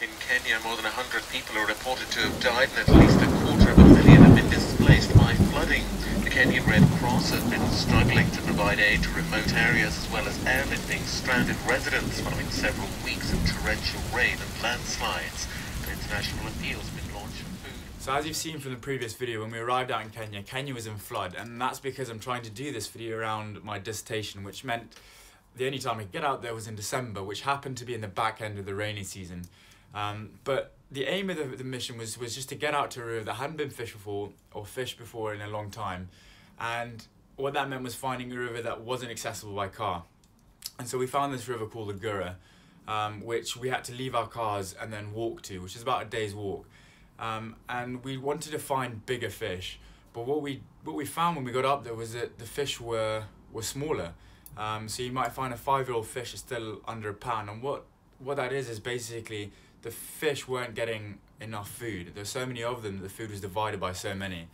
In Kenya, more than 100 people are reported to have died and at least 250,000 have been displaced by flooding. The Kenyan Red Cross has been struggling to provide aid to remote areas as well as airlifting stranded residents following several weeks of torrential rain and landslides. An international appeal has been launched for food. So as you've seen from the previous video, when we arrived out in Kenya, Kenya was in flood, and that's because I'm trying to do this video around my dissertation, which meant the only time I could get out there was in December, which happened to be in the back end of the rainy season. But the aim of the mission was just to get out to a river that hadn't been fished before in a long time, and what that meant was finding a river that wasn't accessible by car. And so we found this river called the Gura, which we had to leave our cars and then walk to, which is about a day's walk. And we wanted to find bigger fish, but what we found when we got up there was that the fish were smaller. So you might find a 5-year-old fish is still under a pound, and what that is basically the fish weren't getting enough food. There's so many of them that the food was divided by so many.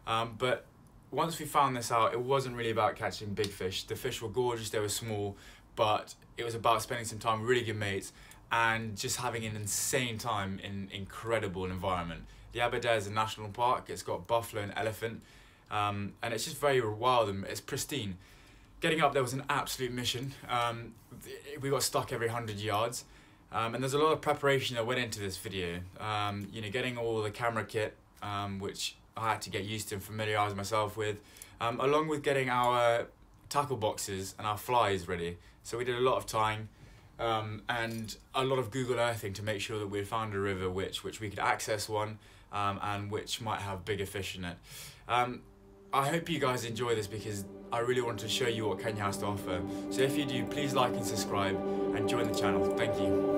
But once we found this out, it wasn't really about catching big fish. The fish were gorgeous, they were small, but it was about spending some time with really good mates and just having an insane time in incredible environment. The Aberdare is a national park. It's got buffalo and elephant, and it's just very wild and it's pristine. Getting up there was an absolute mission. We got stuck every 100 yards. And there's a lot of preparation that went into this video. You know, getting all the camera kit, which I had to get used to and familiarise myself with, along with getting our tackle boxes and our flies ready. So we did a lot of tying and a lot of Google Earthing to make sure that we had found a river which we could access one and which might have bigger fish in it. I hope you guys enjoy this because I really want to show you what Kenya has to offer. So if you do, please like and subscribe and join the channel. Thank you.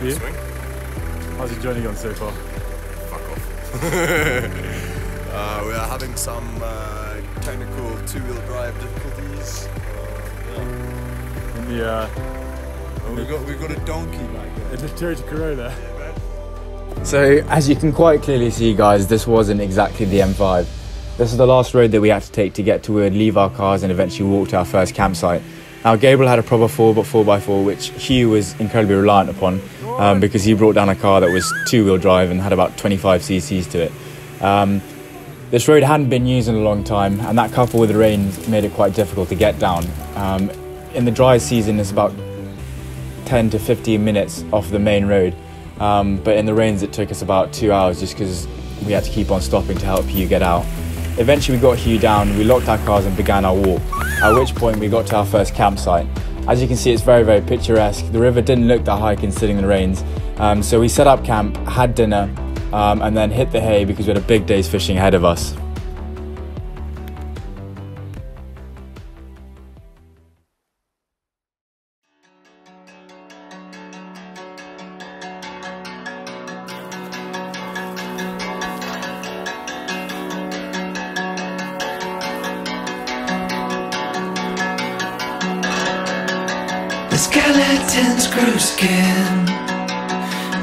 Swing. How's your journey gone so far? Fuck off. We are having some technical two-wheel drive difficulties. We've got a donkey back there. In the Toyota Corolla. So as you can quite clearly see, guys, this wasn't exactly the M5. This is the last road that we had to take to get to where we'd leave our cars and eventually walk to our first campsite. Now Gabriel had a proper 4x4, which Hugh was incredibly reliant upon because he brought down a car that was two-wheel drive and had about 25 cc's to it. This road hadn't been used in a long time, and that coupled with the rain made it quite difficult to get down. In the dry season it's about 10 to 15 minutes off the main road, but in the rains it took us about 2 hours just because we had to keep on stopping to help Hugh get out. Eventually we got Hugh down, we locked our cars and began our walk, at which point we got to our first campsite. As you can see, it's very, very picturesque. The river didn't look that high considering the rains, so we set up camp, had dinner, and then hit the hay because we had a big day's fishing ahead of us. The skeletons grew skin,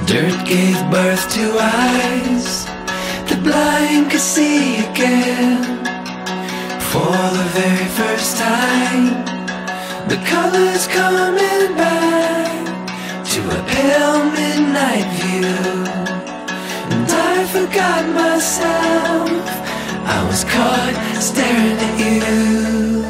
dirt gave birth to eyes, the blind could see again. For the very first time, the colors coming back to a pale midnight view. And I forgot myself, I was caught staring at you.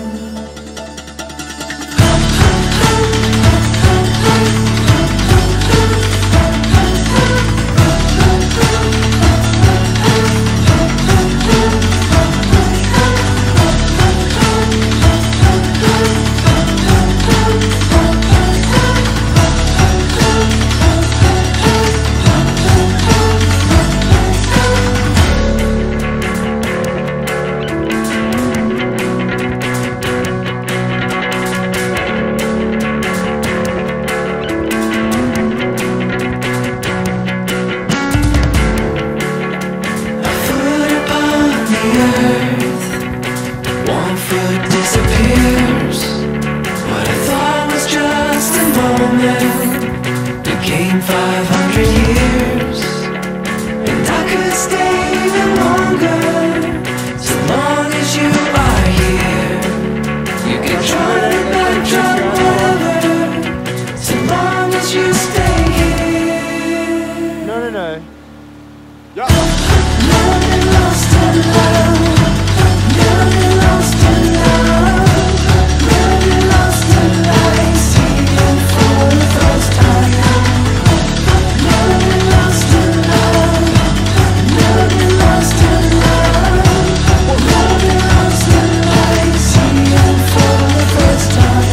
Became 500 years, and I could stay even longer, so long as you are here. You can try to backtrack whatever, so long as you stay here. No. Nothing lost in love, nothing lost in love, nothing lost in life, seeing for the first time. Nothing lost in love, nothing lost in love, nothing lost in life, seeing for the first time.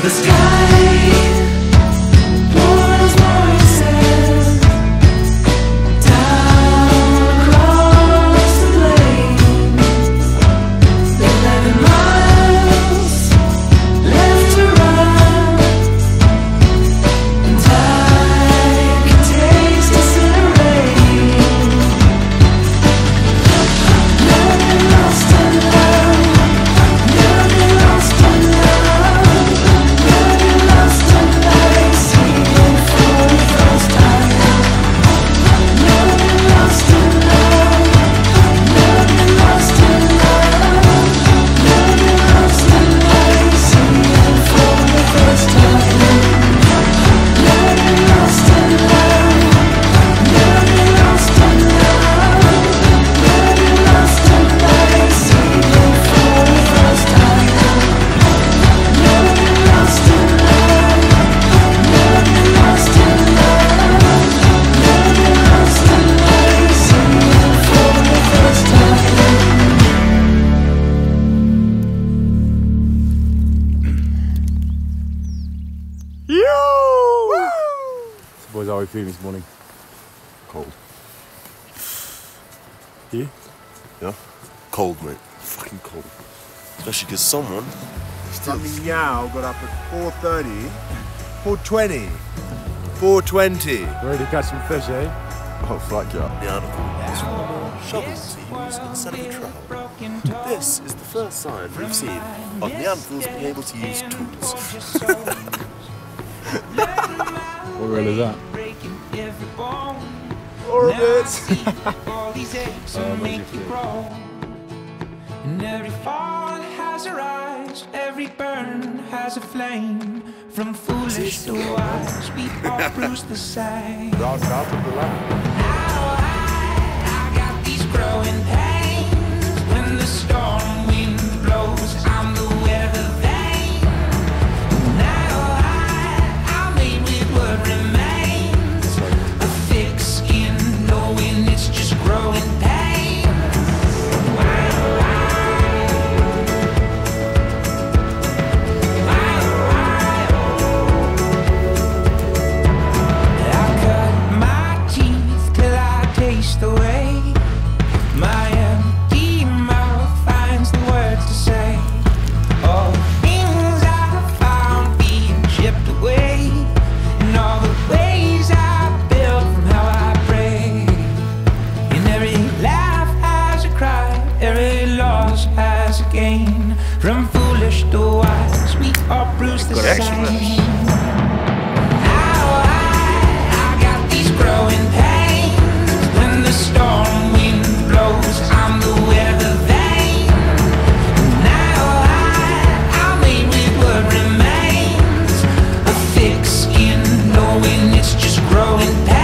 The sky pours voices down across the plain. 11 miles left to run, and I can taste us in the rain. Nothing lost in love, nothing lost in love, nothing lost in life, seeing for the first time. Nothing lost in love, nothing lost in love, nothing lost in life, seeing for the first time. Nothing lost in love, nothing lost in love, nothing lost in life, seeing for the first time. Nothing lost in love, nothing lost in love, nothing lost in life, seeing for the first time. So boys, how are we feeling this morning? Cold. You? Yeah? Cold, mate. Fucking cold. Especially because someone Something Yao got up at 4:30, 4:20, 4:20. Ready to catch some fish, eh? Oh, fuck yeah. Neanderthals shovel teams instead of a trowel. This is the first sign we've seen of Neanderthals being able to use tools. What reel is that? And every fall has a rise, every burn has a flame. From foolish to wise, we all bruise the same. Round up with the left. Now I got these growing pains. When the storm wind blows, I'm the weather vane. Now I'm made with what remains. A thick skin, knowing it's just growing pain. The way my loss as a gain. From foolish to wise, we are bruised the same. How I got these growing pains. When the storm wind blows, I'm the weather vane. Now I'm made with what remains. A thick skin, knowing it's just growing pain.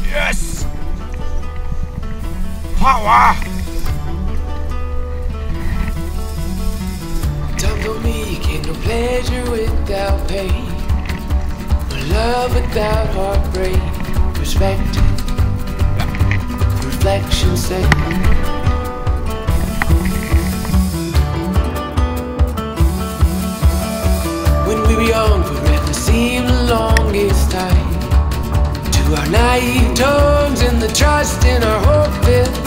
Yes! Power! Time for me came no pleasure without pain, no love without heartbreak. Perspective, reflection set. When we were young, forever seemed the longest time. To our naive tongues and the trust in our hope filled